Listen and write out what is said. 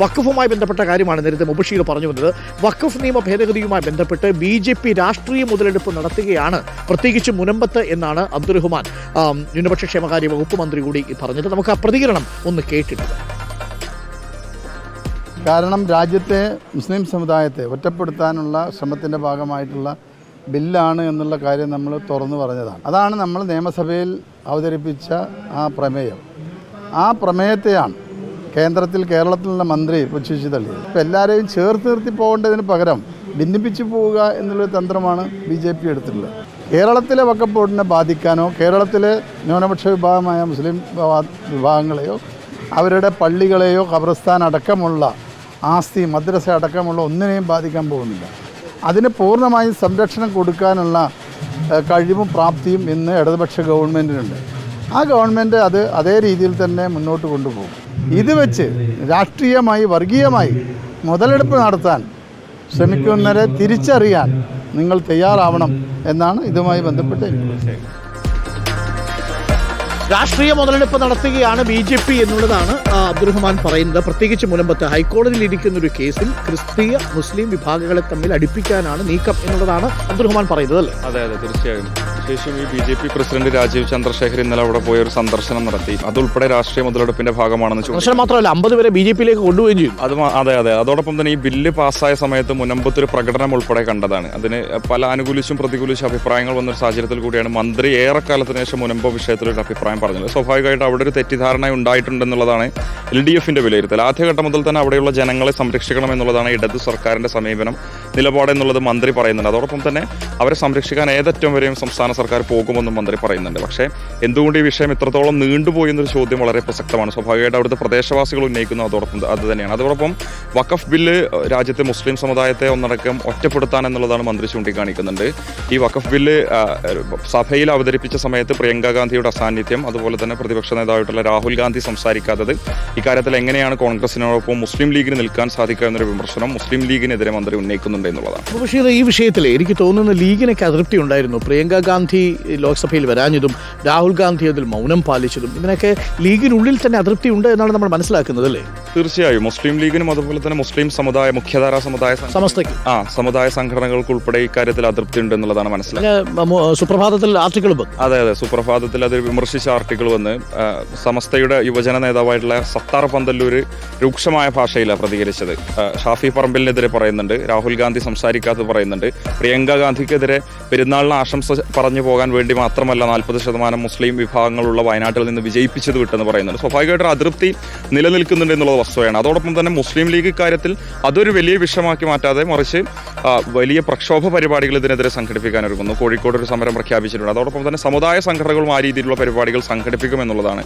വഖഫുമായി ബന്ധപ്പെട്ട കാര്യമാണ് നേരത്തെ മുബഷീർ പറഞ്ഞു വന്നത്. വഖഫ് നിയമ ഭേദഗതിയുമായി ബന്ധപ്പെട്ട് BJP രാഷ്ട്രീയ മുതലെടുപ്പ് നടത്തുകയാണ്, പ്രത്യേകിച്ച് മുനമ്പത്ത് എന്നാണ് അബ്ദുറഹ്മാൻ ന്യൂനപക്ഷ ക്ഷേമകാര്യ വകുപ്പ് മന്ത്രി കൂടി പറഞ്ഞത്. നമുക്ക് ആ പ്രതികരണം ഒന്ന് കേട്ടിട്ടുണ്ട്. കാരണം രാജ്യത്തെ മുസ്ലിം സമുദായത്തെ ഒറ്റപ്പെടുത്താനുള്ള ശ്രമത്തിൻ്റെ ഭാഗമായിട്ടുള്ള ബില്ലാണ് എന്നുള്ള കാര്യം നമ്മൾ തുറന്നു പറഞ്ഞതാണ്. അതാണ് നമ്മൾ നിയമസഭയിൽ അവതരിപ്പിച്ച ആ പ്രമേയം. ആ പ്രമേയത്തെയാണ് കേരളത്തിലുള്ള മന്ത്രി പുച്ഛിച്ച് തള്ളിയത്. ഇപ്പോൾ എല്ലാവരെയും ചേർത്ത് നിർത്തി പോകേണ്ടതിന് പകരം ഭിന്നിപ്പിച്ചു പോവുക എന്നുള്ളൊരു തന്ത്രമാണ് BJP എടുത്തിട്ടുള്ളത്. കേരളത്തിലെ വഖഫ് ബോർഡിനെ ബാധിക്കാനോ കേരളത്തിലെ ന്യൂനപക്ഷ വിഭാഗമായ മുസ്ലിം വിഭാഗങ്ങളെയോ അവരുടെ പള്ളികളെയോ ഖബർസ്ഥാൻ അടക്കമുള്ള ആസ്തി മദ്രസ അടക്കമുള്ള ഒന്നിനെയും ബാധിക്കാൻ പോകുന്നില്ല. അതിന് പൂർണ്ണമായും സംരക്ഷണം കൊടുക്കാനുള്ള കഴിവും പ്രാപ്തിയും ഇന്ന് ഇടതുപക്ഷ ഗവൺമെൻറ്റിനുണ്ട്. ആ ഗവൺമെൻറ് അത് അതേ രീതിയിൽ തന്നെ മുന്നോട്ട് കൊണ്ടുപോകും. ഇത് വെച്ച് രാഷ്ട്രീയമായി വർഗീയമായി മുതലെടുപ്പ് നടത്താൻ ശ്രമിക്കുന്നവരെ തിരിച്ചറിയാൻ നിങ്ങൾ തയ്യാറാവണം എന്നാണ് ഇതുമായി ബന്ധപ്പെട്ട് രാഷ്ട്രീയ മുതലെടുപ്പ് നടത്തുകയാണ് BJP എന്നുള്ളതാണ് അബ്ദുറഹ്മാൻ പറയുന്നത്. പ്രത്യേകിച്ച് മുനമ്പത്ത് ഹൈക്കോടതിയിൽ ഇരിക്കുന്ന ഒരു കേസിൽ ക്രിസ്തീയ മുസ്ലിം വിഭാഗങ്ങളെ തമ്മിൽ അടുപ്പിക്കാനാണ് നീക്കം എന്നുള്ളതാണ് അബ്ദുറഹ്മാൻ പറയുന്നത്, അല്ലേ? അതെ, തീർച്ചയായും. ശേഷം ഈ BJP പ്രസിഡന്റ് രാജീവ് ചന്ദ്രശേഖർ ഇന്നലെ അവിടെ പോയ ഒരു സന്ദർശനം നടത്തി. അതുൾപ്പെടെ രാഷ്ട്രീയ മുതലെടുപ്പിന്റെ ഭാഗമാണെന്ന് ചോദിച്ചു. മാത്രമല്ല 50 പേരെ BJP-യിലേക്ക് കൊണ്ടുപോവുകയും ചെയ്തു. അതെ. അതോടൊപ്പം തന്നെ ഈ ബില്ല് പാസ്സായ സമയത്ത് മുനമ്പത്തൊരു പ്രകടനം ഉൾപ്പെടെ കണ്ടതാണ്. അതിന് പല അനുകൂലിച്ചും പ്രതികൂലിച്ചും അഭിപ്രായങ്ങൾ വന്നൊരു സാഹചര്യത്തിൽ കൂടിയാണ് മന്ത്രി ഏറെക്കാലത്തിന് ശേഷം മുനമ്പ് വിഷയത്തിലൊരു അഭിപ്രായം പറഞ്ഞത്. സ്വാഭാവികമായിട്ട് അവിടെ ഒരു തെറ്റിദ്ധാരണ ഉണ്ടായിട്ടുണ്ടെന്നുള്ളതാണ് LDFന്റെ വിലയിരുത്തൽ. ആദ്യഘട്ടം മുതൽ തന്നെ അവിടെയുള്ള ജനങ്ങളെ സംരക്ഷിക്കണം എന്നുള്ളതാണ് ഇടതു സർക്കാരിന്റെ സമീപനം, നിലപാട് എന്നുള്ളത് മന്ത്രി പറയുന്നുണ്ട്. അതോടൊപ്പം തന്നെ അവരെ സംരക്ഷിക്കാൻ ഏതറ്റം വരെയും സംസ്ഥാന സർക്കാർ പോകുമെന്നും മന്ത്രി പറയുന്നുണ്ട്. പക്ഷേ എന്തുകൊണ്ട് ഈ വിഷയം ഇത്രത്തോളം നീണ്ടുപോയി എന്നൊരു ചോദ്യം വളരെ പ്രസക്തമാണ്. സ്വാഭാവികമായിട്ട് അവിടുത്തെ പ്രദേശവാസികൾ ഉന്നയിക്കുന്നു അതോടൊപ്പം അത് തന്നെയാണ്. അതോടൊപ്പം വഖഫ് ബില്ല് രാജ്യത്തെ മുസ്ലിം സമുദായത്തെ ഒന്നടക്കം ഒറ്റപ്പെടുത്താൻ എന്നുള്ളതാണ് മന്ത്രി ചൂണ്ടിക്കാണിക്കുന്നുണ്ട്. ഈ വഖഫ് ബില്ല് സഭയിൽ അവതരിപ്പിച്ച സമയത്ത് പ്രിയങ്ക ഗാന്ധിയുടെ അസാന്നിധ്യം, അതുപോലെ തന്നെ പ്രതിപക്ഷ നേതാവായിട്ടുള്ള രാഹുൽ ഗാന്ധി സംസാരിക്കാത്തത്, ഇക്കാര്യത്തിൽ എങ്ങനെയാണ് കോൺഗ്രസിനോടൊപ്പം മുസ്ലിം ലീഗിന് നിൽക്കാൻ സാധിക്കുക എന്നൊരു വിമർശനം മുസ്ലിം ലീഗിനെതിരെ മന്ത്രി ഉന്നയിക്കുന്നുണ്ട് എന്നുള്ളതാണ്. പക്ഷേ ഈ വിഷയത്തിൽ എനിക്ക് തോന്നുന്ന ലീഗിനൊക്കെ അതൃപ്തി ഉണ്ടായിരുന്നു. പ്രിയങ്ക ഗാന്ധി ലോക്സഭയിൽ വരാഞ്ഞതും രാഹുൽ ഗാന്ധി അതിൽ മൗനം പാലിച്ചതും ഇതിനൊക്കെ ലീഗിനുള്ളിൽ തന്നെ അതൃപ്തി ഉണ്ട് എന്നാണ് നമ്മൾ മനസ്സിലാക്കുന്നത്, അല്ലേ? തീർച്ചയായും. മുസ്ലിം ലീഗിനും അതുപോലെ തന്നെ മുസ്ലിം സമുദായ മുഖ്യധാരാ സമുദായ സംഘടനകൾക്ക് ഉൾപ്പെടെ ഇക്കാര്യത്തിൽ അതൃപ്തി ഉണ്ട് എന്നുള്ളതാണ് മനസ്സിലാക്കുന്നത്. സുപ്രഭാതത്തിൽ ആർട്ടിക്കിൾ അതെ, സുപ്രഭാതത്തിൽ അത് വിമർശിച്ച ആർട്ടിക്കിൾ വന്ന് സമസ്തയുടെ യുവജന നേതാവായിട്ടുള്ള സത്താർ പന്തല്ലൂർ രൂക്ഷമായ ഭാഷയിലാണ് പ്രതികരിച്ചത്. ഷാഫി പറമ്പിലിനെതിരെ പറയുന്നുണ്ട്, രാഹുൽ ഗാന്ധി സംസാരിക്കാത്തത് പറയുന്നുണ്ട്, പ്രിയങ്ക ഗാന്ധിക്കെതിരെ പെരുന്നാളിന് ആശംസ പറഞ്ഞു പോകാൻ വേണ്ടി മാത്രമല്ല 40% മുസ്ലിം വിഭാഗങ്ങളുള്ള വയനാട്ടിൽ നിന്ന് വിജയിപ്പിച്ചത് വിട്ടെന്ന് പറയുന്നുണ്ട്. സ്വാഭാവികമായിട്ടും അതൃപ്തി നിലനിൽക്കുന്നുണ്ട് എന്നുള്ളത് വസ്തുതയാണ്. അതോടൊപ്പം തന്നെ മുസ്ലിം ലീഗ് ഇക്കാര്യത്തിൽ അതൊരു വലിയ വിഷയമാക്കി മാറ്റാതെ മറിച്ച് വലിയ പ്രക്ഷോഭ പരിപാടികൾ ഇതിനെതിരെ സംഘടിപ്പിക്കാൻ ഒരുങ്ങുന്നു. കോഴിക്കോട് ഒരു സമരം പ്രഖ്യാപിച്ചിട്ടുണ്ട്. അതോടൊപ്പം തന്നെ സമുദായ സംഘടനകളും ആ രീതിയിലുള്ള പരിപാടികൾ സംഘടിപ്പിക്കുമെന്നുള്ളതാണ്